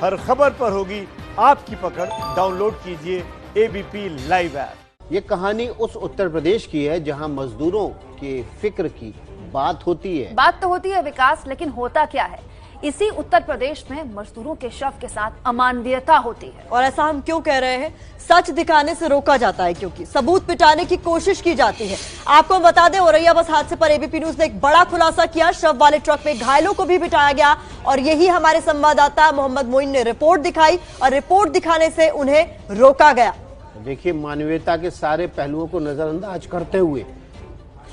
हर खबर पर होगी आपकी पकड़। डाउनलोड कीजिए एबीपी लाइव ऐप। ये कहानी उस उत्तर प्रदेश की है जहां मजदूरों के फिक्र की बात होती है। बात तो होती है विकास, लेकिन होता क्या है? इसी उत्तर प्रदेश में मजदूरों के शव के साथ अमानवीयता होती है। और ऐसा हम क्यों कह रहे हैं? सच दिखाने से रोका जाता है क्योंकि सबूत मिटाने की कोशिश की जाती है। आपको हम बता दें, औरैया बस हादसे पर एबीपी न्यूज ने एक बड़ा खुलासा किया। शव वाले ट्रक में घायलों को भी बिठाया गया और यही हमारे संवाददाता मोहम्मद मोइन ने रिपोर्ट दिखाई और रिपोर्ट दिखाने से उन्हें रोका गया। देखिए, मानवीयता के सारे पहलुओं को नजरअंदाज करते हुए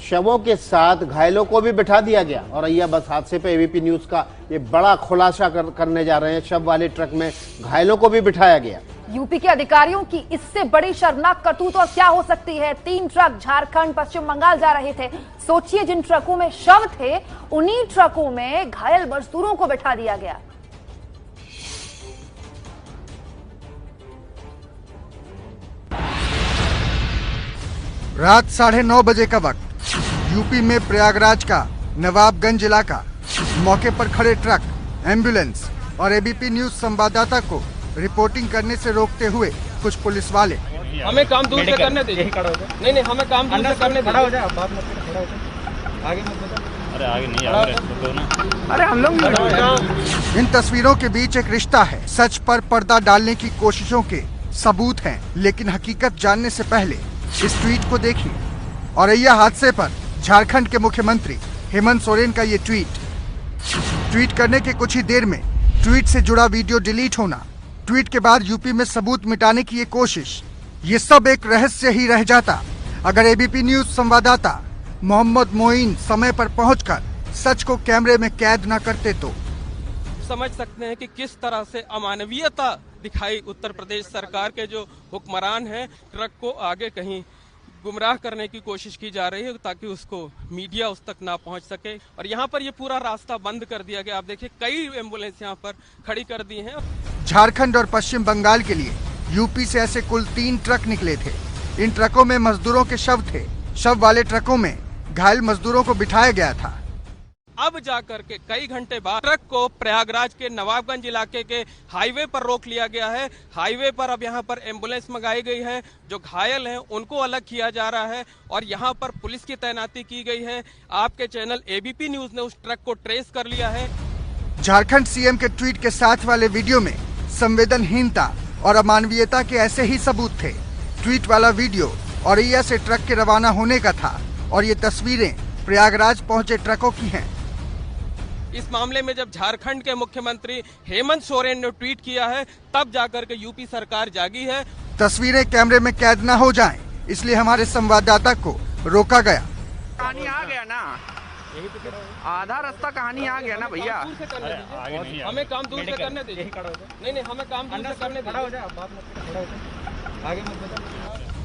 शवों के साथ घायलों को भी बिठा दिया गया। औरैया बस हादसे पे एबीपी न्यूज का ये बड़ा खुलासा करने जा रहे हैं। शव वाले ट्रक में घायलों को भी बिठाया गया। यूपी के अधिकारियों की इससे बड़ी शर्मनाक करतूत और क्या हो सकती है? 3 ट्रक झारखंड पश्चिम बंगाल जा रहे थे। सोचिए, जिन ट्रकों में शव थे उन्हीं ट्रकों में घायल मजदूरों को बिठा दिया गया। रात 9:30 बजे का वक्त, यूपी में प्रयागराज का नवाबगंज इलाका। मौके पर खड़े ट्रक, एम्बुलेंस और एबीपी न्यूज संवाददाता को रिपोर्टिंग करने से रोकते हुए कुछ पुलिस वाले। हमें काम दूर से करने दीजिए। नहीं, हमें काम दूर से करने दीजिए। आगे नहीं आ अरे हम लोग इन तस्वीरों के बीच एक रिश्ता है। सच पर पर्दा डालने की कोशिशों के सबूत हैं, लेकिन हकीकत जानने से पहले इस ट्वीट को देखिए। औरैया हादसे पर झारखंड के मुख्यमंत्री हेमंत सोरेन का ये ट्वीट करने के कुछ ही देर में ट्वीट से जुड़ा वीडियो डिलीट होना, ट्वीट के बाद यूपी में सबूत मिटाने की ये कोशिश, ये सब एक रहस्य ही रह जाता अगर एबीपी न्यूज संवाददाता मोहम्मद मोइन समय पर पहुंचकर सच को कैमरे में कैद न करते तो। समझ सकते हैं कि किस तरह से अमानवीयता दिखाई उत्तर प्रदेश सरकार के जो हुक्मरान हैं। ट्रक को आगे कहीं गुमराह करने की कोशिश की जा रही है ताकि उसको मीडिया उस तक ना पहुंच सके, और यहाँ पर ये पूरा रास्ता बंद कर दिया गया। आप देखिए, कई एम्बुलेंस यहाँ पर खड़ी कर दी हैं। झारखंड और पश्चिम बंगाल के लिए यूपी से ऐसे कुल 3 ट्रक निकले थे। इन ट्रकों में मजदूरों के शव थे। शव वाले ट्रकों में घायल मजदूरों को बिठाया गया था। अब जाकर के कई घंटे बाद ट्रक को प्रयागराज के नवाबगंज इलाके के हाईवे पर रोक लिया गया है। हाईवे पर अब यहाँ पर एम्बुलेंस मंगाई गई है। जो घायल हैं उनको अलग किया जा रहा है और यहाँ पर पुलिस की तैनाती की गई है। आपके चैनल एबीपी न्यूज ने उस ट्रक को ट्रेस कर लिया है। झारखंड सीएम के ट्वीट के साथ वाले वीडियो में संवेदनहीनता और अमानवीयता के ऐसे ही सबूत थे। ट्वीट वाला वीडियो औरैया से ट्रक के रवाना होने का था और ये तस्वीरें प्रयागराज पहुंचे ट्रकों की हैं। इस मामले में जब झारखंड के मुख्यमंत्री हेमंत सोरेन ने ट्वीट किया है, तब जाकर के यूपी सरकार जागी है। तस्वीरें कैमरे में कैद न हो जाएं, इसलिए हमारे संवाददाता को रोका गया। कहानी आ गया ना, आधा रास्ता कहानी आ गया ना भैया। हमें काम दूर से करने दीजिए। नहीं, हमें काम दूर से करने दीजिए।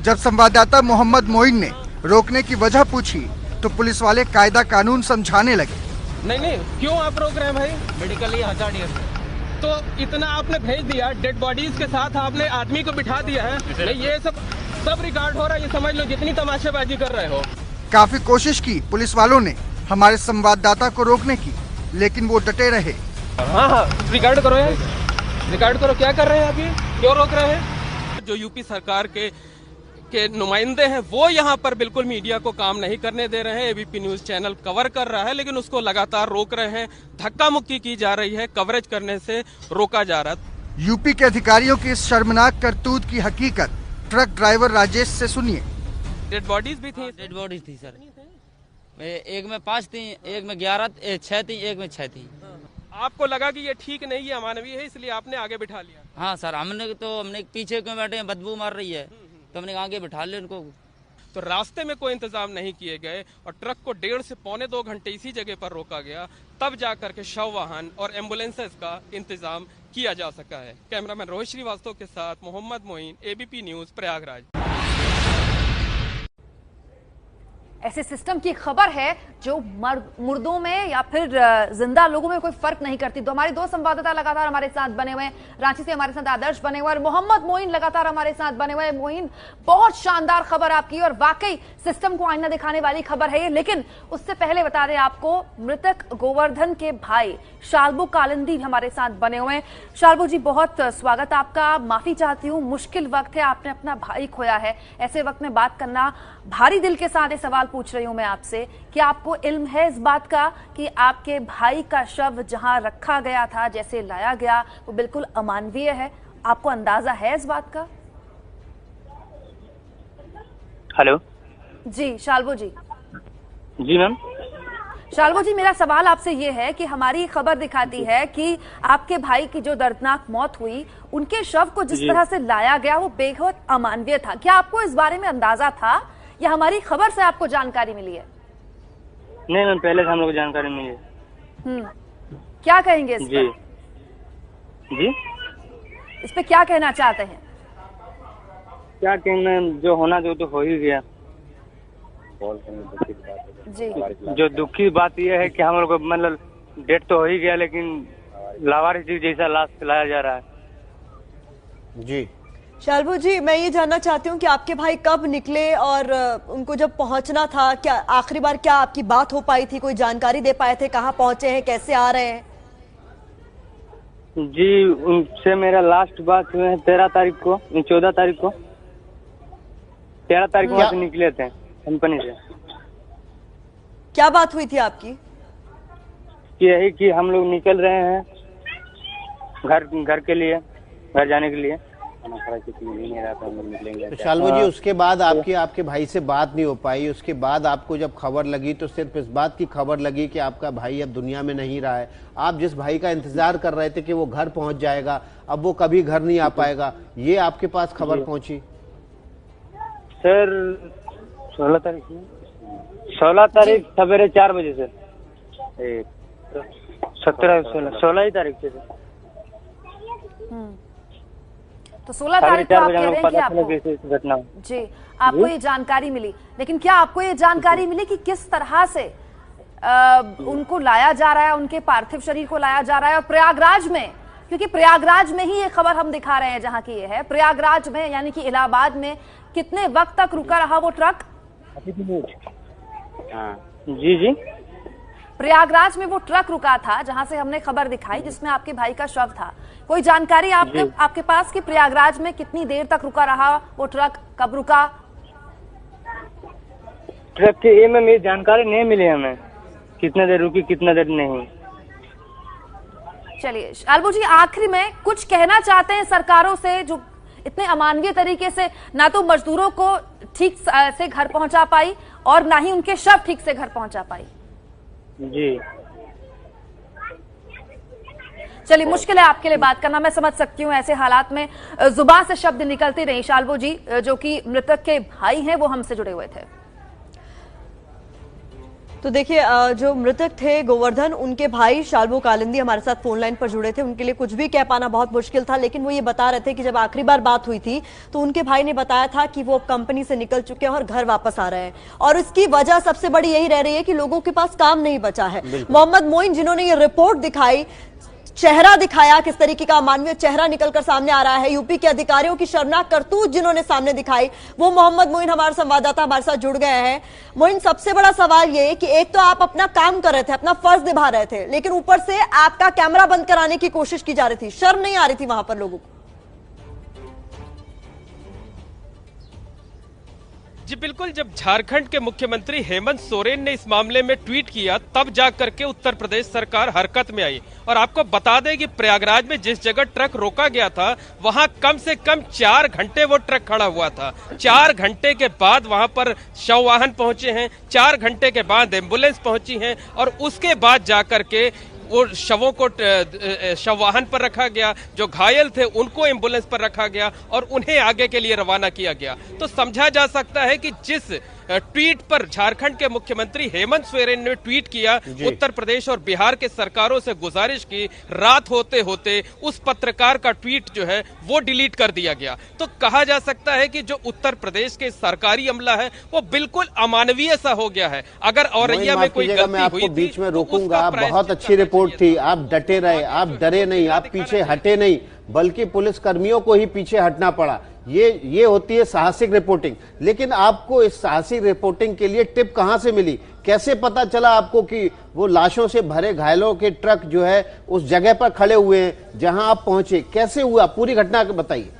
जब संवाददाता मोहम्मद मोइन ने रोकने की वजह पूछी तो पुलिस वाले कायदा कानून समझाने लगे। नहीं, क्यों आप रोक रहे हैं भाई? मेडिकली हजार्ड तो इतना आपने भेज दिया, डेड बॉडीज के साथ आपने आदमी को बिठा दिया है। नहीं, ये सब रिकॉर्ड हो रहा है, ये समझ लो जितनी तमाशेबाजी कर रहे हो। काफी कोशिश की पुलिस वालों ने हमारे संवाददाता को रोकने की, लेकिन वो डटे रहे। हाँ, रिकॉर्ड करो यार, रिकॉर्ड करो। क्या कर रहे हैं आप? ये क्यों रोक रहे हैं? जो यूपी सरकार के नुमाइंदे हैं वो यहाँ पर बिल्कुल मीडिया को काम नहीं करने दे रहे हैं। एबीपी न्यूज चैनल कवर कर रहा है, लेकिन उसको लगातार रोक रहे हैं। धक्का मुक्की की जा रही है, कवरेज करने से रोका जा रहा है। यूपी के अधिकारियों की इस शर्मनाक करतूत की हकीकत ट्रक ड्राइवर राजेश से सुनिए। डेड बॉडीज भी थी? डेड बॉडीज थी सर। एक में 5 थी, एक में 6 थी, एक में 6 थी। आपको लगा कि ये ठीक नहीं है, अमानवीय है, इसलिए आपने आगे बिठा लिया? हाँ सर, हमने पीछे क्यों बैठे हैं, बदबू मार रही है तो हमने आगे बिठा लिया उनको। तो रास्ते में कोई इंतजाम नहीं किए गए और ट्रक को 1.5 से पौने 2 घंटे इसी जगह पर रोका गया, तब जाकर के शव वाहन और एम्बुलेंसेस का इंतजाम किया जा सका है। कैमरामैन रोहित श्रीवास्तव के साथ मोहम्मद मोइन, एबीपी न्यूज, प्रयागराज। ऐसे सिस्टम की खबर है जो मुर्दों में या फिर जिंदा लोगों में कोई फर्क नहीं करती। तो हमारे दो संवाददाता लगातार हमारे साथ बने हुए हैं, रांची से हमारे साथ आदर्श बने हुए और मोहम्मद मोइन लगातार हमारे साथ बने हुए हैं। मोइन, बहुत शानदार खबर आपकी और वाकई सिस्टम को आईना दिखाने वाली खबर है ये। लेकिन उससे पहले बता दें आपको, मृतक गोवर्धन के भाई शाल्बू कालिंदी हमारे साथ बने हुए हैं। शाल्बू जी, बहुत स्वागत आपका। माफी चाहती हूँ, मुश्किल वक्त है, आपने अपना भाई खोया है। ऐसे वक्त में बात करना, भारी दिल के साथ ये सवाल पूछ रही हूं मैं आपसे कि आपको इल्म है इस बात का कि आपके भाई का शव जहां रखा गया था, जैसे लाया गया, वो बिल्कुल अमानवीय है? आपको अंदाजा है इस बात का? हेलो जी शाल्बू जी। जी मैम। शाल्बू जी, मेरा सवाल आपसे ये है कि हमारी खबर दिखाती है कि आपके भाई की जो दर्दनाक मौत हुई, उनके शव को जिस तरह से लाया गया वो बेहद अमानवीय था। क्या आपको इस बारे में अंदाजा था या हमारी खबर से आपको जानकारी मिली है? नहीं मैम, पहले से हम लोग को जानकारी मिली है। क्या कहेंगे इस जी पर? जी इस पे क्या कहना चाहते हैं? क्या कहना, जो होना जो तो हो ही गया। जी, जो दुखी बात यह है कि हम लोग को मतलब डेट तो हो ही गया, लेकिन लावारिस जैसा लाश लाया जा रहा है। जी शाल्बू जी, मैं ये जानना चाहती हूँ कि आपके भाई कब निकले और उनको जब पहुंचना था, क्या आखिरी बार क्या आपकी बात हो पाई थी, कोई जानकारी दे पाए थे, कहाँ पहुंचे हैं, कैसे आ रहे हैं? जी, उनसे मेरा लास्ट बात हुए है 13 तारीख को, 14 तारीख को, 13 तारीख को वहाँ से निकले थे कंपनी से। क्या बात हुई थी आपकी? यही कि हम लोग निकल रहे हैं घर के लिए, घर जाने के लिए। तो शाल्बू जी, उसके बाद आपके भाई से बात नहीं हो पाई। उसके बाद आपको जब खबर लगी तो सिर्फ इस बात की खबर लगी कि आपका भाई अब दुनिया में नहीं रहा है। आप जिस भाई का इंतजार कर रहे थे कि वो घर पहुंच जाएगा, अब वो कभी घर नहीं आ पाएगा, ये आपके पास खबर पहुंची? सर 16 तारीख सवेरे 4 बजे से 16 ही तारीख से। तो 16 तारीख को आप कह रहे हैं कि आपको जी आपको ये जानकारी मिली, लेकिन क्या आपको ये जानकारी मिली कि किस तरह से उनको लाया जा रहा है, उनके पार्थिव शरीर को लाया जा रहा है? और प्रयागराज में, क्योंकि प्रयागराज में ही ये खबर हम दिखा रहे हैं जहां की ये है, प्रयागराज में यानी कि इलाहाबाद में कितने वक्त तक रुका रहा वो ट्रक? जी जी, प्रयागराज में वो ट्रक रुका था जहां से हमने खबर दिखाई जिसमें आपके भाई का शव था। कोई जानकारी आपके पास कि प्रयागराज में कितनी देर तक रुका रहा वो ट्रक, कब रुका? ट्रक के ये में जानकारी नहीं मिली हमें, कितने देर रुकी कितना देर नहीं। चलिए शाल्बू जी, आखिरी में कुछ कहना चाहते हैं सरकारों से जो इतने अमानवीय तरीके से ना तो मजदूरों को ठीक से घर पहुंचा पाई और ना ही उनके शव ठीक से घर पहुंचा पाई? जी चलिए, मुश्किल है आपके लिए बात करना, मैं समझ सकती हूँ। ऐसे हालात में जुबान से शब्द निकलते नहीं। शाल्बू जी, जो कि मृतक के भाई हैं, वो हमसे जुड़े हुए थे। तो देखिए, जो मृतक थे गोवर्धन, उनके भाई शाल्बू कालिंदी हमारे साथ फोन लाइन पर जुड़े थे। उनके लिए कुछ भी कह पाना बहुत मुश्किल था, लेकिन वो ये बता रहे थे कि जब आखिरी बार बात हुई थी तो उनके भाई ने बताया था कि वो कंपनी से निकल चुके हैं और घर वापस आ रहे हैं, और उसकी वजह सबसे बड़ी यही रह रही है कि लोगों के पास काम नहीं बचा है। मोहम्मद मोइन, जिन्होंने ये रिपोर्ट दिखाई, चेहरा दिखाया, किस तरीके का मानवीय चेहरा निकलकर सामने आ रहा है, यूपी के अधिकारियों की शर्मनाक करतूत जिन्होंने सामने दिखाई, वो मोहम्मद मोइन हमारे संवाददाता हमारे साथ जुड़ गए हैं। मोइन, सबसे बड़ा सवाल ये कि एक तो आप अपना काम कर रहे थे, अपना फर्ज निभा रहे थे, लेकिन ऊपर से आपका कैमरा बंद कराने की कोशिश की जा रही थी। शर्म नहीं आ रही थी वहां पर लोगों को? जी बिल्कुल, जब झारखंड के मुख्यमंत्री हेमंत सोरेन ने इस मामले में ट्वीट किया तब जाकर के उत्तर प्रदेश सरकार हरकत में आई। और आपको बता दें कि प्रयागराज में जिस जगह ट्रक रोका गया था वहां कम से कम 4 घंटे वो ट्रक खड़ा हुआ था। 4 घंटे के बाद वहां पर शव वाहन पहुंचे हैं, 4 घंटे के बाद एम्बुलेंस पहुंची है और उसके बाद जाकर के वो शवों को शव वाहन पर रखा गया, जो घायल थे उनको एम्बुलेंस पर रखा गया और उन्हें आगे के लिए रवाना किया गया। तो समझा जा सकता है कि जिस ट्वीट पर झारखंड के मुख्यमंत्री हेमंत सोरेन ने ट्वीट किया, उत्तर प्रदेश और बिहार के सरकारों से गुजारिश की, रात होते होते उस पत्रकार का ट्वीट जो है वो डिलीट कर दिया गया। तो कहा जा सकता है कि जो उत्तर प्रदेश के सरकारी अमला है वो बिल्कुल अमानवीय सा हो गया है। अगर औरैया में कोई गलती मैं आपको हुई बीच में तो रोकूंगा। उसका बहुत अच्छी रिपोर्ट थी, आप डटे रहे, आप डरे नहीं, आप पीछे हटे नहीं, बल्कि पुलिस कर्मियों को ही पीछे हटना पड़ा। ये होती है साहसिक रिपोर्टिंग। लेकिन आपको इस साहसिक रिपोर्टिंग के लिए टिप कहां से मिली? कैसे पता चला आपको कि वो लाशों से भरे घायलों के ट्रक जो है उस जगह पर खड़े हुए हैं जहां आप पहुंचे? कैसे हुआ, पूरी घटना बताइए।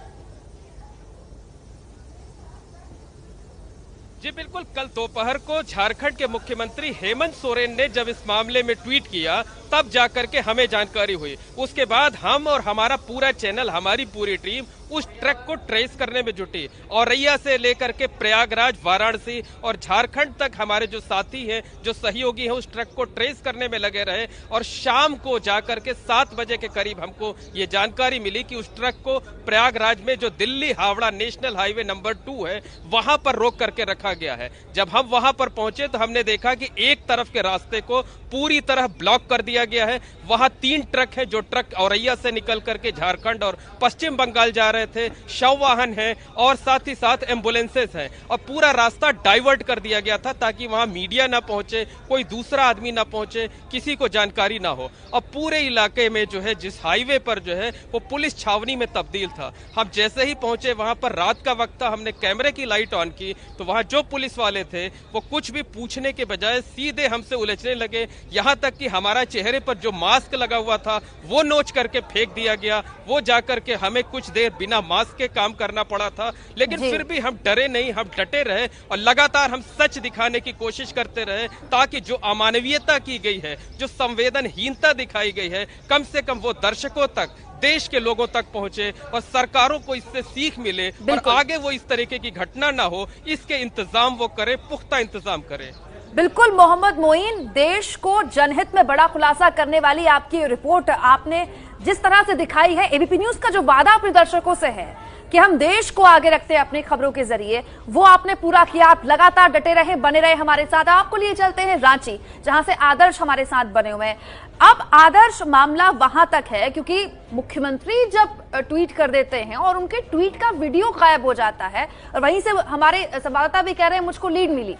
जी बिल्कुल, कल दोपहर को झारखंड के मुख्यमंत्री हेमंत सोरेन ने जब इस मामले में ट्वीट किया तब जाकर के हमें जानकारी हुई। उसके बाद हम और हमारा पूरा चैनल, हमारी पूरी टीम उस ट्रक को ट्रेस करने में जुटी। औरैया से लेकर के प्रयागराज, वाराणसी और झारखंड तक हमारे जो साथी हैं, जो सहयोगी हैं, उस ट्रक को ट्रेस करने में लगे रहे। और शाम को जाकर के 7 बजे के करीब हमको ये जानकारी मिली कि उस ट्रक को प्रयागराज में जो Delhi Howrah national highway number 2 है वहां पर रोक करके रखा गया है। जब हम वहां पर पहुंचे तो हमने देखा कि एक तरफ के रास्ते को पूरी तरह ब्लॉक कर दिया गया है। वहां 3 ट्रक है, जो ट्रक औरैया से निकल करके झारखंड और पश्चिम बंगाल जा रहे थे, शव वाहन है और साथ ही साथ एम्बुलेंसेस हैं। और पूरा रास्ता डाइवर्ट कर दिया गया था ताकि वहां मीडिया ना पहुंचे, कोई दूसरा आदमी ना पहुंचे, किसी को जानकारी ना हो। और पूरे इलाके में जो है, जिस हाईवे पर जो है वो पुलिस छावनी में तब्दील था। हम जैसे ही पहुंचे, वहां पर रात का वक्त था, हमने कैमरे की लाइट ऑन की तो वहां जो पुलिस वाले थे वो कुछ भी पूछने के बजाय सीधे हमसे उलझने लगे। यहां तक कि हमारा चेहरे पर जो मास्क लगा हुआ था वो नोच करके फेंक दिया गया। वो जाकर के हमें कुछ देर बिना मास्क के काम करना पड़ा था, लेकिन फिर भी हम डरे नहीं, हम डटे रहे और लगातार हम सच दिखाने की कोशिश करते रहे ताकि जो अमानवीयता की गई है, जो संवेदनहीनता दिखाई गई है, कम से कम वो दर्शकों तक, देश के लोगों तक पहुंचे और सरकारों को इससे सीख मिले और आगे वो इस तरीके की घटना ना हो, इसके इंतजाम वो करे, पुख्ता इंतजाम करे। बिल्कुल मोहम्मद मोइन, देश को जनहित में बड़ा खुलासा करने वाली आपकी रिपोर्ट आपने जिस तरह से दिखाई है, एबीपी न्यूज का जो वादा अपने दर्शकों से है कि हम देश को आगे रखते हैं अपनी खबरों के जरिए, वो आपने पूरा किया। आप लगातार डटे रहे, बने रहे हमारे साथ। आपको लिए चलते हैं रांची, जहां से आदर्श हमारे साथ बने हुए हैं। अब आदर्श, मामला वहां तक है क्योंकि मुख्यमंत्री जब ट्वीट कर देते हैं और उनके ट्वीट का वीडियो गायब हो जाता है, और वहीं से हमारे संवाददाता भी कह रहे हैं मुझको लीड मिली,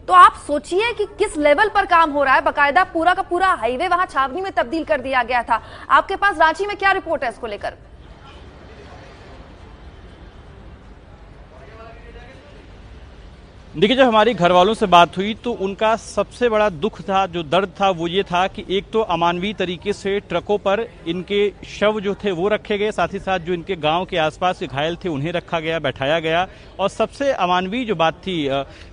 तो आप सोचिए कि किस लेवल पर काम हो रहा है। बकायदा पूरा का पूरा हाईवे वहां छावनी में तब्दील कर दिया गया था। आपके पास रांची में क्या रिपोर्ट है इसको लेकर? देखिए, जब हमारी घर वालों से बात हुई तो उनका सबसे बड़ा दुख था, जो दर्द था, वो ये था कि एक तो अमानवीय तरीके से ट्रकों पर इनके शव जो थे वो रखे गए, साथ ही साथ जो इनके गांव के आसपास के घायल थे उन्हें रखा गया, बैठाया गया। और सबसे अमानवीय जो बात थी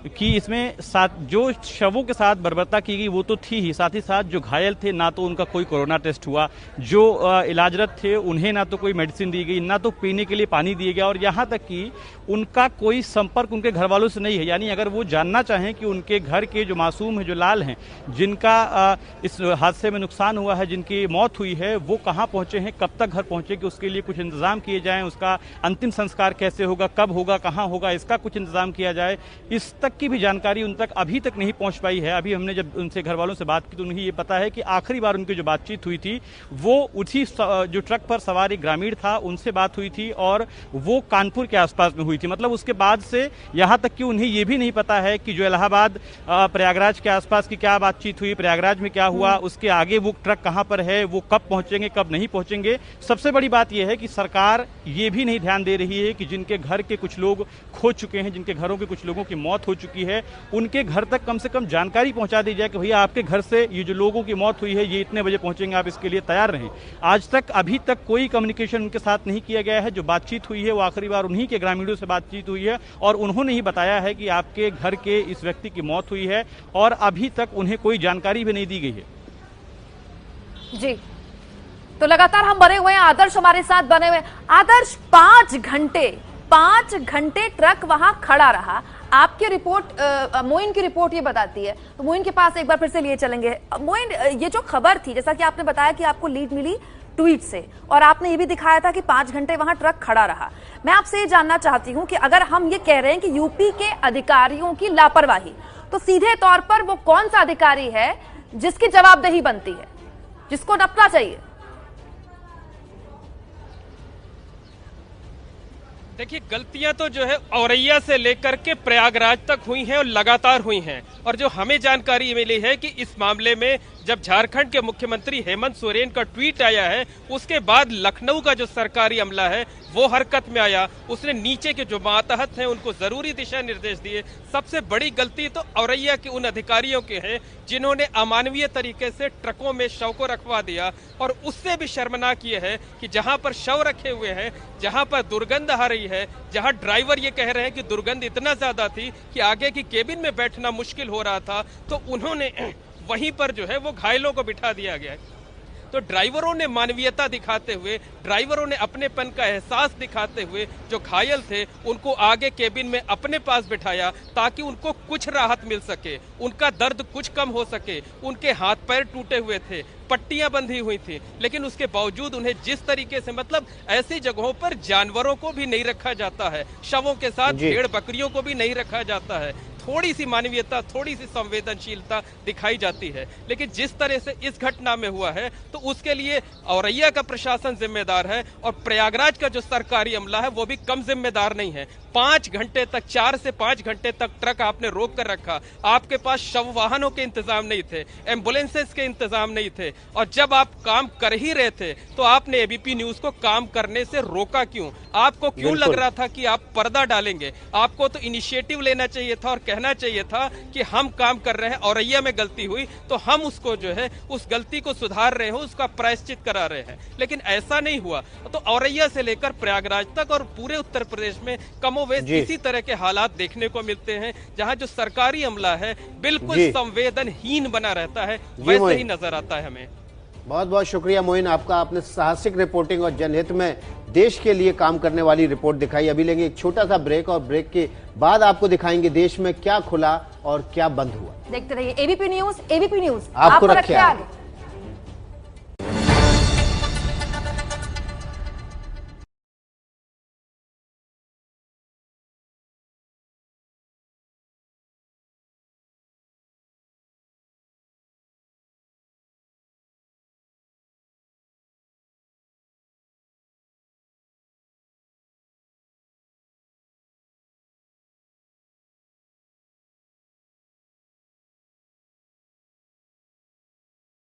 कि इसमें जो शवों के साथ बर्बरता की गई वो तो थी ही, साथ ही साथ जो घायल थे ना तो उनका कोई कोरोना टेस्ट हुआ, जो इलाजरत थे उन्हें ना तो कोई मेडिसिन दी गई, ना तो पीने के लिए पानी दिया गया, और यहाँ तक कि उनका कोई संपर्क उनके घर वालों से नहीं है। यानी अगर वो जानना चाहें कि उनके घर के जो मासूम है, जो लाल हैं, जिनका इस हादसे में नुकसान हुआ है, जिनकी मौत हुई है, वो कहाँ पहुंचे हैं, कब तक घर पहुंचे, कि उसके लिए कुछ इंतजाम किए जाएं, उसका अंतिम संस्कार कैसे होगा, कब होगा, कहाँ होगा, इसका कुछ इंतजाम किया जाए, इस तक की भी जानकारी उन तक अभी तक नहीं पहुंच पाई है। अभी हमने जब उनसे घर वालों से बात की तो उन्हें ये पता है कि आखिरी बार उनकी जो बातचीत हुई थी वो उसी जो ट्रक पर सवार एक ग्रामीण था उनसे बात हुई थी, और वो कानपुर के आसपास में हुई थी। मतलब उसके बाद से यहाँ तक कि उन्हें ये भी नहीं पता है कि जो इलाहाबाद प्रयागराज के आसपास की क्या बातचीत हुई, प्रयागराज में क्या हुआ, उसके आगे वो ट्रक कहां पर है, वो कब पहुंचेंगे, कब नहीं पहुंचेंगे। सबसे बड़ी बात यह है कि सरकार ये भी नहीं ध्यान दे रही है कि जिनके घर के कुछ लोग खो चुके हैं, जिनके घरों के कुछ लोगों की मौत हो चुकी है, उनके घर तक कम से कम जानकारी पहुंचा दी जाए कि भैया आपके घर से ये जो लोगों की मौत हुई है ये इतने बजे पहुंचेंगे, आप इसके लिए तैयार रहें। आज तक अभी तक कोई कम्युनिकेशन उनके साथ नहीं किया गया है। जो बातचीत हुई है वो आखिरी बार उन्हीं के ग्रामीणों से बातचीत हुई है और उन्होंने ही बताया है कि आपके घर के इस व्यक्ति की मौत हुई है, और अभी तक उन्हें कोई जानकारी भी नहीं दी गई है। जी, तो लगातार हम बने हुए हैं, आदर्श हमारे साथ बने हुए। आदर्श, 5 घंटे ट्रक वहां खड़ा रहा। आपकी रिपोर्ट, मोइन की रिपोर्ट ये बताती है, तो मोइन के पास एक बार फिर से लिए चलेंगे। मोइन, ये जो खबर थी, जैसा कि आपने बताया कि आपको लीड मिली ट्वीट से, और आपने ये भी दिखाया था कि 5 घंटे वहां ट्रक खड़ा रहा। मैं आपसे ये जानना चाहती हूं कि अगर हम ये कह रहे हैं कि यूपी के अधिकारियों की लापरवाही, तो सीधे तौर पर वो कौन सा अधिकारी है जिसकी जवाबदेही बनती है, जिसको नपना चाहिए? देखिए, गलतियां तो जो है औरैया से लेकर के प्रयागराज तक हुई हैं और लगातार हुई हैं। और जो हमें जानकारी मिली है कि इस मामले में जब झारखंड के मुख्यमंत्री हेमंत सोरेन का ट्वीट आया है, उसके बाद लखनऊ का जो सरकारी अमला है वो हरकत में आया। उसने नीचे के जो मातहत हैं उनको जरूरी दिशा निर्देश दिए। सबसे बड़ी गलती तो औरैया के उन अधिकारियों के हैं जिन्होंने अमानवीय तरीके से ट्रकों में शव को रखवा दिया। और उससे भी शर्मनाक ये है कि जहां पर शव रखे हुए हैं, जहां पर दुर्गंध आ रही है, जहां ड्राइवर ये कह रहे हैं कि दुर्गंध इतना ज्यादा थी कि आगे की केबिन में बैठना मुश्किल हो रहा था, तो उन्होंने वहीं पर जो है वो घायलों को बिठा दिया गया है। तो ड्राइवरों ने मानवीयता दिखाते हुए, ड्राइवरों ने अपनेपन का एहसास दिखाते हुए जो घायल थे उनको आगे केबिन में अपने पास बिठाया ताकि उनको कुछ राहत मिल सके, उनका दर्द कुछ कम हो सके। उनके हाथ पैर टूटे हुए थे, पट्टियां बंधी हुई थी, लेकिन उसके बावजूद उन्हें जिस तरीके से, मतलब ऐसी जगहों पर जानवरों को भी नहीं रखा जाता है, शवों के साथ भेड़ बकरियों को भी नहीं रखा जाता है। थोड़ी सी मानवीयता, थोड़ी सी संवेदनशीलता दिखाई जाती है। लेकिन जिस तरह से इस घटना में हुआ है, तो उसके लिए औरैया का प्रशासन जिम्मेदार है और प्रयागराज का जो सरकारी अमला है वो भी कम जिम्मेदार नहीं है। 5 घंटे तक, 4 से 5 घंटे तक ट्रक आपने रोक कर रखा। आपके पास शव वाहनों के इंतजाम नहीं थे, एम्बुलेंसेस के इंतजाम नहीं थे, और जब आप काम कर ही रहे थे तो आपने एबीपी न्यूज को काम करने से रोका क्यों? आपको क्यों लग रहा था कि आप पर्दा डालेंगे? आपको तो इनिशिएटिव लेना चाहिए था और कहना चाहिए था कि हम काम कर रहे हैं, औरैया में गलती हुई तो हम उसको जो है उस गलती को सुधार रहे हो, उसका प्रायश्चित करा रहे हैं। लेकिन ऐसा नहीं हुआ। तो औरैया से लेकर प्रयागराज तक और पूरे उत्तर प्रदेश में कमोवेश इसी तरह के हालात देखने को मिलते हैं, जहां जो सरकारी अमला है बिल्कुल संवेदनहीन बना रहता है, वैसे ही नजर आता है हमें। बहुत बहुत शुक्रिया मोइन आपका, आपने साहसिक रिपोर्टिंग और जनहित में देश के लिए काम करने वाली रिपोर्ट दिखाई। अभी लेंगे एक छोटा सा ब्रेक और ब्रेक के बाद आपको दिखाएंगे देश में क्या खुला और क्या बंद हुआ। देखते रहिए एबीपी न्यूज। एबीपी न्यूज आपको रखे आगे।